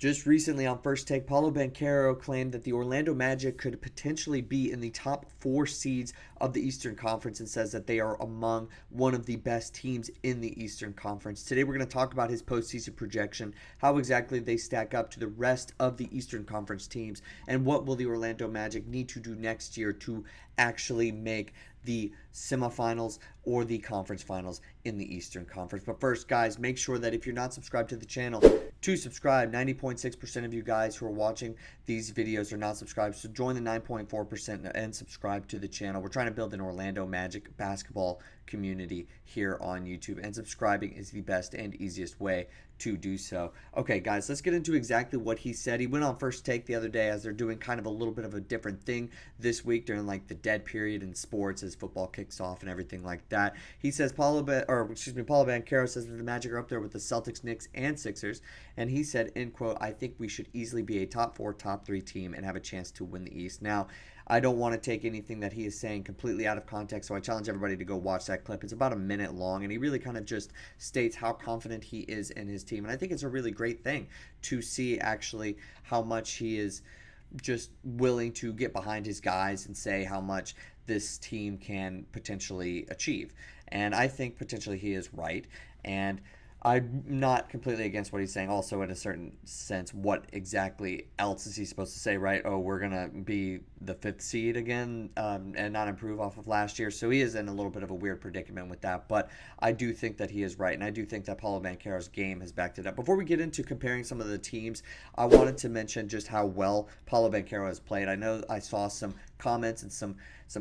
Just recently on First Take, Paolo Banchero claimed that the Orlando Magic could potentially be in the top four seeds of the Eastern Conference and says that they are among one of the best teams in the Eastern Conference. Today we're going to talk about his postseason projection, how exactly they stack up to the rest of the Eastern Conference teams, and what will the Orlando Magic need to do next year to actually make the semifinals or the conference finals in the Eastern Conference. But first, guys, make sure that if you're not subscribed to the channel, to subscribe. 90.6% of you guys who are watching these videos are not subscribed, so join the 9.4% and subscribe to the channel. We're trying to build an Orlando Magic basketball community here on YouTube, and subscribing is the best and easiest way to do so. Okay, guys, let's get into exactly what he said. He went on First Take the other day, as they're doing kind of a little bit of a different thing this week during like the dead period in sports as football kicks off and everything like that. He says Paolo Banchero says that the Magic are up there with the Celtics, Knicks, and Sixers, and he said, end quote, "I think we should easily be a top 4, top 3 team and have a chance to win the East." Now, I don't want to take anything that he is saying completely out of context, so I challenge everybody to go watch that clip. It's about a minute long, and he really kind of just states how confident he is in his team. And I think it's a really great thing to see actually how much he is just willing to get behind his guys and say how much this team can potentially achieve. And I think potentially he is right. And I'm not completely against what he's saying. Also, in a certain sense, what exactly else is he supposed to say, right? Oh, we're going to be the 5th seed again and not improve off of last year. So he is in a little bit of a weird predicament with that. But I do think that he is right, and I do think that Paolo Banchero's game has backed it up. Before we get into comparing some of the teams, I wanted to mention just how well Paolo Banchero has played. I know I saw some comments and some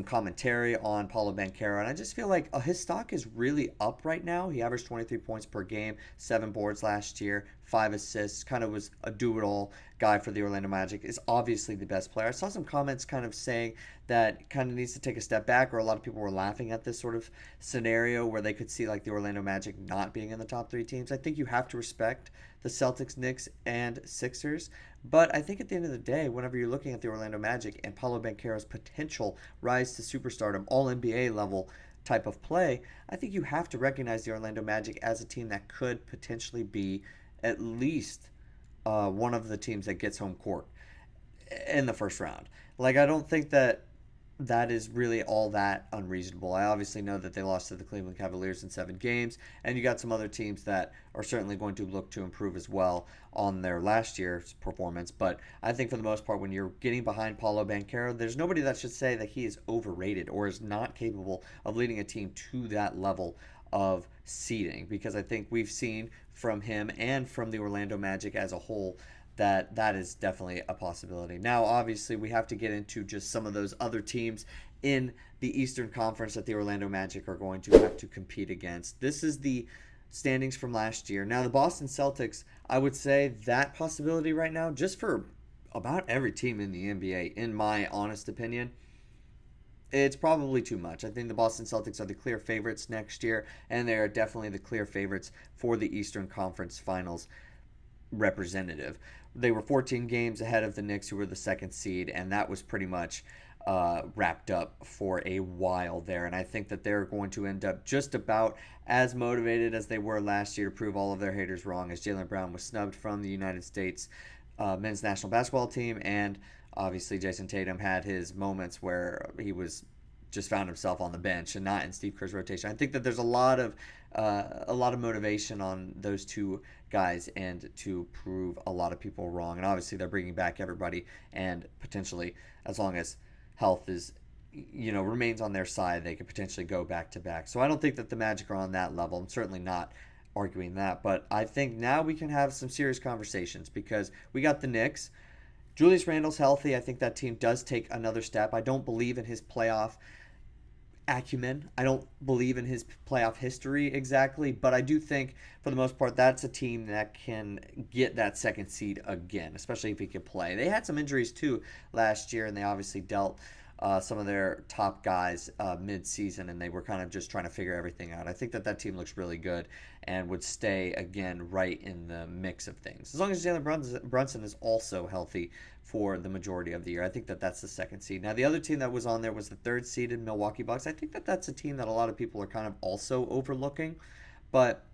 commentary on Paolo Banchero, and I just feel like his stock is really up right now. He averaged 23 points per game, 7 boards last year, 5 assists, kind of was a do-it-all guy for the Orlando Magic, is obviously the best player. I saw some comments kind of saying that kind of needs to take a step back, or a lot of people were laughing at this sort of scenario where they could see like the Orlando Magic not being in the top 3 teams. I think you have to respect the Celtics, Knicks, and Sixers. But I think at the end of the day, whenever you're looking at the Orlando Magic and Paolo Banchero's potential rise to superstardom, all NBA level type of play, I think you have to recognize the Orlando Magic as a team that could potentially be at least one of the teams that gets home court in the first round. Like, I don't think that is really all that unreasonable. I obviously know that they lost to the Cleveland Cavaliers in 7 games, and you got some other teams that are certainly going to look to improve as well on their last year's performance. But I think for the most part, when you're getting behind Paolo Banchero, there's nobody that should say that he is overrated or is not capable of leading a team to that level of seeding, because I think we've seen from him and from the Orlando Magic as a whole that is definitely a possibility. Now, obviously, we have to get into just some of those other teams in the Eastern Conference that the Orlando Magic are going to have to compete against. This is the standings from last year. Now, the Boston Celtics, I would say that possibility right now, just for about every team in the NBA, in my honest opinion, it's probably too much. I think the Boston Celtics are the clear favorites next year, and they are definitely the clear favorites for the Eastern Conference Finals representative. They were 14 games ahead of the Knicks, who were the 2nd seed, and that was pretty much wrapped up for a while there. And I think that they're going to end up just about as motivated as they were last year to prove all of their haters wrong, as Jaylen Brown was snubbed from the United States men's national basketball team, and obviously Jason Tatum had his moments where he was just found himself on the bench and not in Steve Kerr's rotation. I think that there's a lot of motivation on those two guys, and to prove a lot of people wrong. And obviously they're bringing back everybody, and potentially, as long as health is remains on their side, they could potentially go back to back. So I don't think that the Magic are on that level. I'm certainly not arguing that, but I think now we can have some serious conversations, because we got the Knicks. Julius Randle's healthy. I think that team does take another step. I don't believe in his playoff acumen. I don't believe in his playoff history exactly, but I do think for the most part that's a team that can get that 2nd seed again, especially if he can play. They had some injuries too last year, and they obviously dealt some of their top guys mid-season, and they were kind of just trying to figure everything out. I think that team looks really good and would stay, again, right in the mix of things. As long as Jalen Brunson is also healthy for the majority of the year, I think that that's the 2nd seed. Now, the other team that was on there was the 3rd seeded Milwaukee Bucks. I think that that's a team that a lot of people are kind of also overlooking, but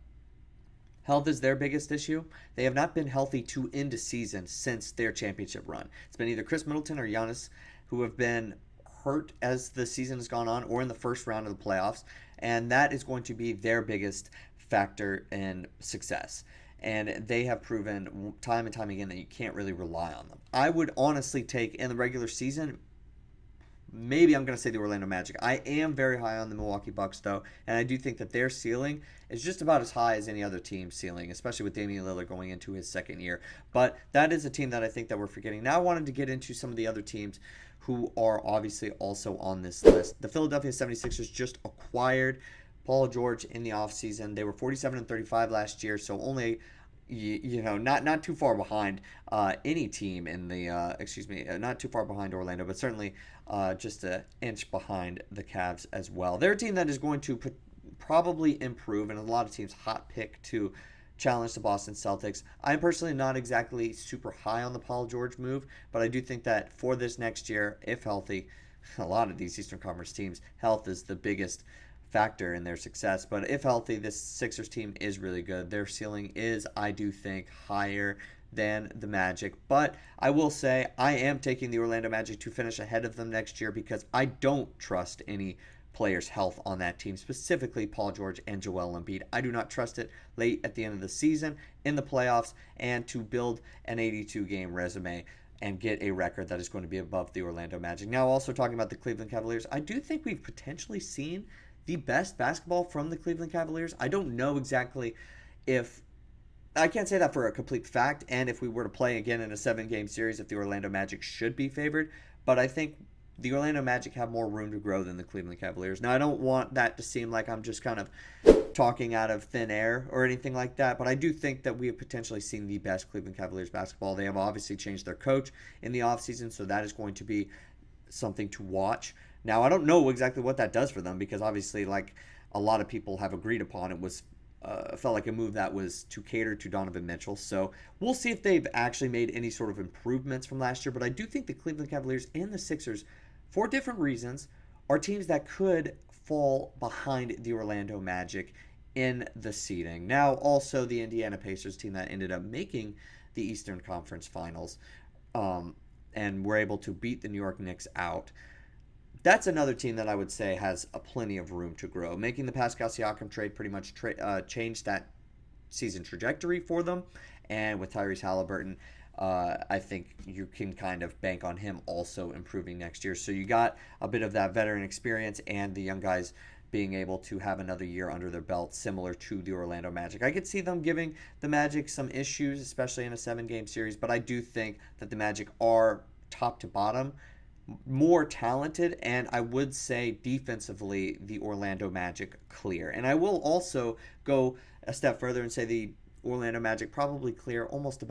Health is their biggest issue. They have not been healthy to end a season since their championship run. It's been either Chris Middleton or Giannis who have been hurt as the season has gone on or in the first round of the playoffs, and that is going to be their biggest factor in success. And they have proven time and time again that you can't really rely on them. I would honestly take, in the regular season, maybe I'm going to say the Orlando Magic. I am very high on the Milwaukee Bucks, though, and I do think that their ceiling is just about as high as any other team's ceiling, especially with Damian Lillard going into his second year. But that is a team that I think that we're forgetting. Now I wanted to get into some of the other teams who are obviously also on this list. The Philadelphia 76ers just acquired Paul George in the offseason. They were 47-35 last year, so only not too far behind any team in the not too far behind Orlando, but certainly just an inch behind the Cavs as well. They're a team that is going to probably improve, and a lot of teams hot pick to challenge the Boston Celtics. I'm personally not exactly super high on the Paul George move, but I do think that for this next year, if healthy, a lot of these Eastern Conference teams, health is the biggest factor in their success. But if healthy, this Sixers team is really good. Their ceiling is, I do think, higher than the Magic. But I will say I am taking the Orlando Magic to finish ahead of them next year because I don't trust any players' health on that team, specifically Paul George and Joel Embiid. I do not trust it late at the end of the season, in the playoffs, and to build an 82-game resume and get a record that is going to be above the Orlando Magic. Now, also talking about the Cleveland Cavaliers, I do think we've potentially seen the best basketball from the Cleveland Cavaliers. I don't know exactly if I can't say that for a complete fact, and if we were to play again in a 7-game series, if the Orlando Magic should be favored, but I think the Orlando Magic have more room to grow than the Cleveland Cavaliers. Now, I don't want that to seem like I'm just kind of talking out of thin air or anything like that, but I do think that we have potentially seen the best Cleveland Cavaliers basketball. They have obviously changed their coach in the offseason, so that is going to be something to watch. Now, I don't know exactly what that does for them because obviously, like a lot of people have agreed upon, it was felt like a move that was to cater to Donovan Mitchell. So we'll see if they've actually made any sort of improvements from last year. But I do think the Cleveland Cavaliers and the Sixers, for different reasons, are teams that could fall behind the Orlando Magic in the seeding. Now, also the Indiana Pacers team that ended up making the Eastern Conference Finals and were able to beat the New York Knicks out. That's another team that I would say has a plenty of room to grow. Making the Pascal Siakam trade pretty much changed that season trajectory for them. And with Tyrese Halliburton, I think you can kind of bank on him also improving next year. So you got a bit of that veteran experience and the young guys being able to have another year under their belt, similar to the Orlando Magic. I could see them giving the Magic some issues, especially in a 7-game series, but I do think that the Magic are top to bottom more talented, and I would say defensively the Orlando Magic clear. And I will also go a step further and say the Orlando Magic probably clear almost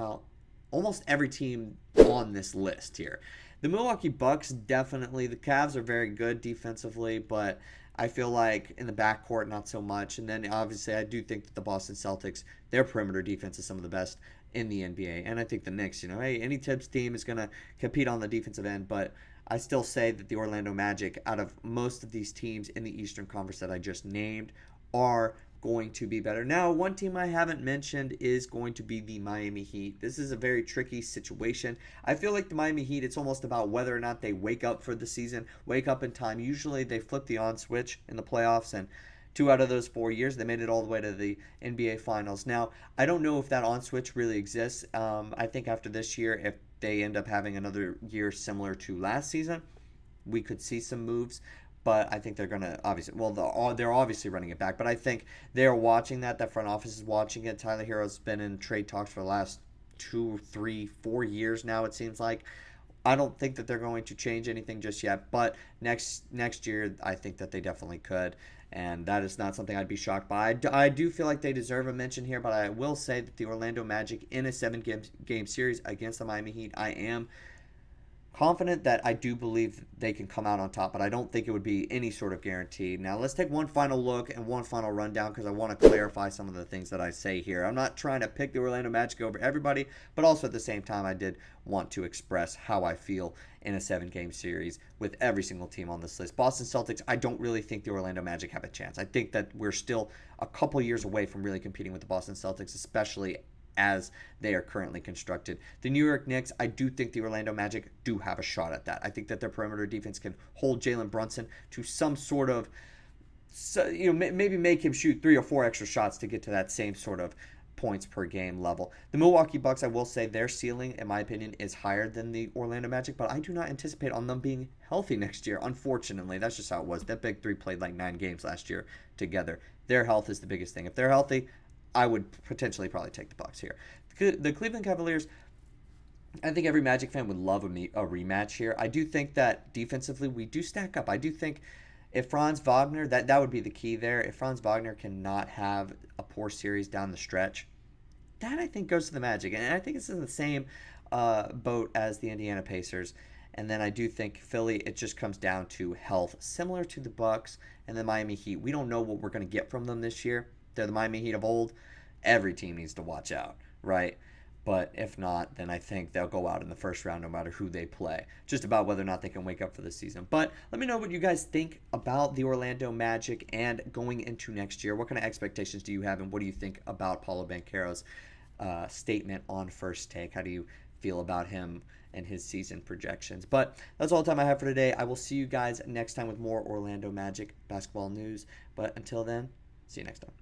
every team on this list here. The Milwaukee Bucks, definitely. The Cavs are very good defensively, but I feel like in the backcourt, not so much. And then obviously I do think that the Boston Celtics, their perimeter defense is some of the best in the NBA. And I think the Knicks, hey, any Tibbs team is going to compete on the defensive end, but I still say that the Orlando Magic, out of most of these teams in the Eastern Conference that I just named, are going to be better. Now, one team I haven't mentioned is going to be the Miami Heat. This is a very tricky situation. I feel like the Miami Heat, it's almost about whether or not they wake up for the season, wake up in time. Usually they flip the on switch in the playoffs, and 2 out of those 4 years, they made it all the way to the NBA Finals. Now, I don't know if that on switch really exists. I think after this year, if they end up having another year similar to last season, we could see some moves. But I think they're going to they're obviously running it back. But I think they're watching that. That front office is watching it. Tyler Hero's been in trade talks for the last 2, 3, 4 years now, it seems like. I don't think that they're going to change anything just yet. But next year, I think that they definitely could. And that is not something I'd be shocked by. I do feel like they deserve a mention here, but I will say that the Orlando Magic in a 7-game series against the Miami Heat, I am confident that I do believe they can come out on top, but I don't think it would be any sort of guarantee. Now, let's take one final look and one final rundown because I want to clarify some of the things that I say here. I'm not trying to pick the Orlando Magic over everybody, but also at the same time, I did want to express how I feel in a 7-game series with every single team on this list. Boston Celtics, I don't really think the Orlando Magic have a chance. I think that we're still a couple years away from really competing with the Boston Celtics, especially as they are currently constructed. The New York Knicks, I do think the Orlando Magic do have a shot at that. I think that their perimeter defense can hold Jalen Brunson to some sort of, maybe make him shoot 3 or 4 extra shots to get to that same sort of points per game level. The Milwaukee Bucks, I will say their ceiling, in my opinion, is higher than the Orlando Magic, but I do not anticipate on them being healthy next year. Unfortunately, that's just how it was. That big three played like 9 games last year together. Their health is the biggest thing. If they're healthy, I would potentially probably take the Bucks here. The Cleveland Cavaliers, I think every Magic fan would love a rematch here. I do think that defensively we do stack up. I do think if Franz Wagner, that would be the key there. If Franz Wagner cannot have a poor series down the stretch, that I think goes to the Magic. And I think it's in the same boat as the Indiana Pacers. And then I do think Philly, it just comes down to health, similar to the Bucks and the Miami Heat. We don't know what we're going to get from them this year. They're the Miami Heat of old. Every team needs to watch out, right? But if not, then I think they'll go out in the first round no matter who they play. Just about whether or not they can wake up for the season. But let me know what you guys think about the Orlando Magic and going into next year. What kind of expectations do you have, and what do you think about Paolo Banchero's statement on First Take? How do you feel about him and his season projections? But that's all the time I have for today. I will see you guys next time with more Orlando Magic basketball news. But until then, see you next time.